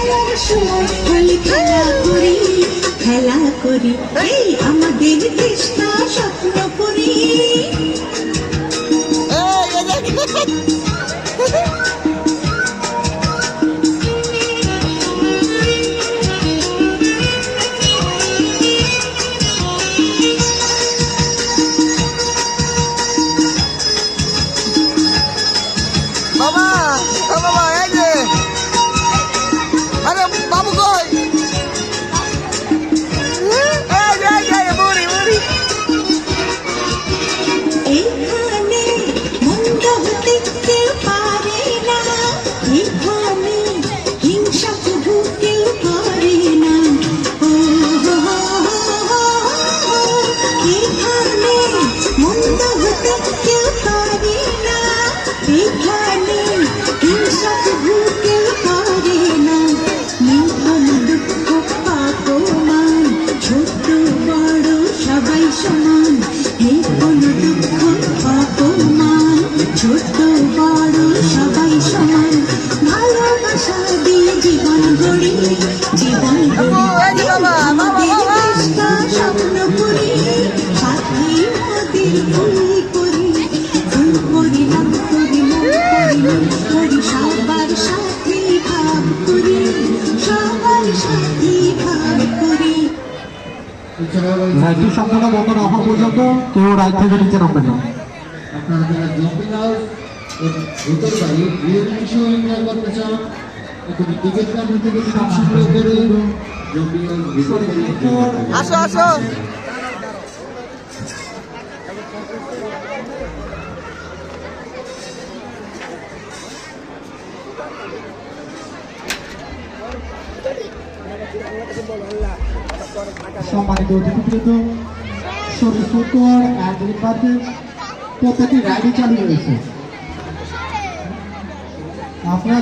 খেলার সময় খালি খেলা করি, খেলা করি, এই আমাদের দেশটা স্বপ্ন করি। বাবা, ও বাবা, এই যে, আরে বাবু কই? বুড়ি বুড়ি এইখানে মন্দ হতে কেউ পারে না, এইখানে হিংসা শুধু কেউ করে না। ও হো হো হো হো, এইখানে মন্দ হতে কেউ পারে না, এইখানে হিংসা শুধু কেউ করে না। নেই কোনো দুঃখ অপমান, ছোট বড় সবাই সমান। নেই কোনো দুঃখ অপমান, ছোট বড় সবাই সমান। ভালোবাসা দিয়ে জীবন গড়ি, জীবন গড়ি, আমাদের দেশটা স্বপ্ন করি। সাথে মোদের ভুল করি, ভুল করি, লাভ করি, মন করি, মন করি, সবার সাথে ভাব করি, সবার সাথে ভাব করি। রাইটের শব্দটা বন্ধ না হওয়া পর্যন্ত কেউ রাইট থেকে নিচে নামবে না। আপনারা যারা জম্পিং হাউস ভিতর বাড়ি রিয়েলিটিশো এনজয় করতে চান, এখানে টিকিট কাউন্টার থেকে সংগ্রহ করে জম্পিং হাউস ভিতরে আসো আসো। সম্মানিত অতিথিবৃন্দ, শরীর ফুটবল অ্যান্ড পার্কে প্রত্যেকটি রাইডই চালু রয়েছে। আপনারা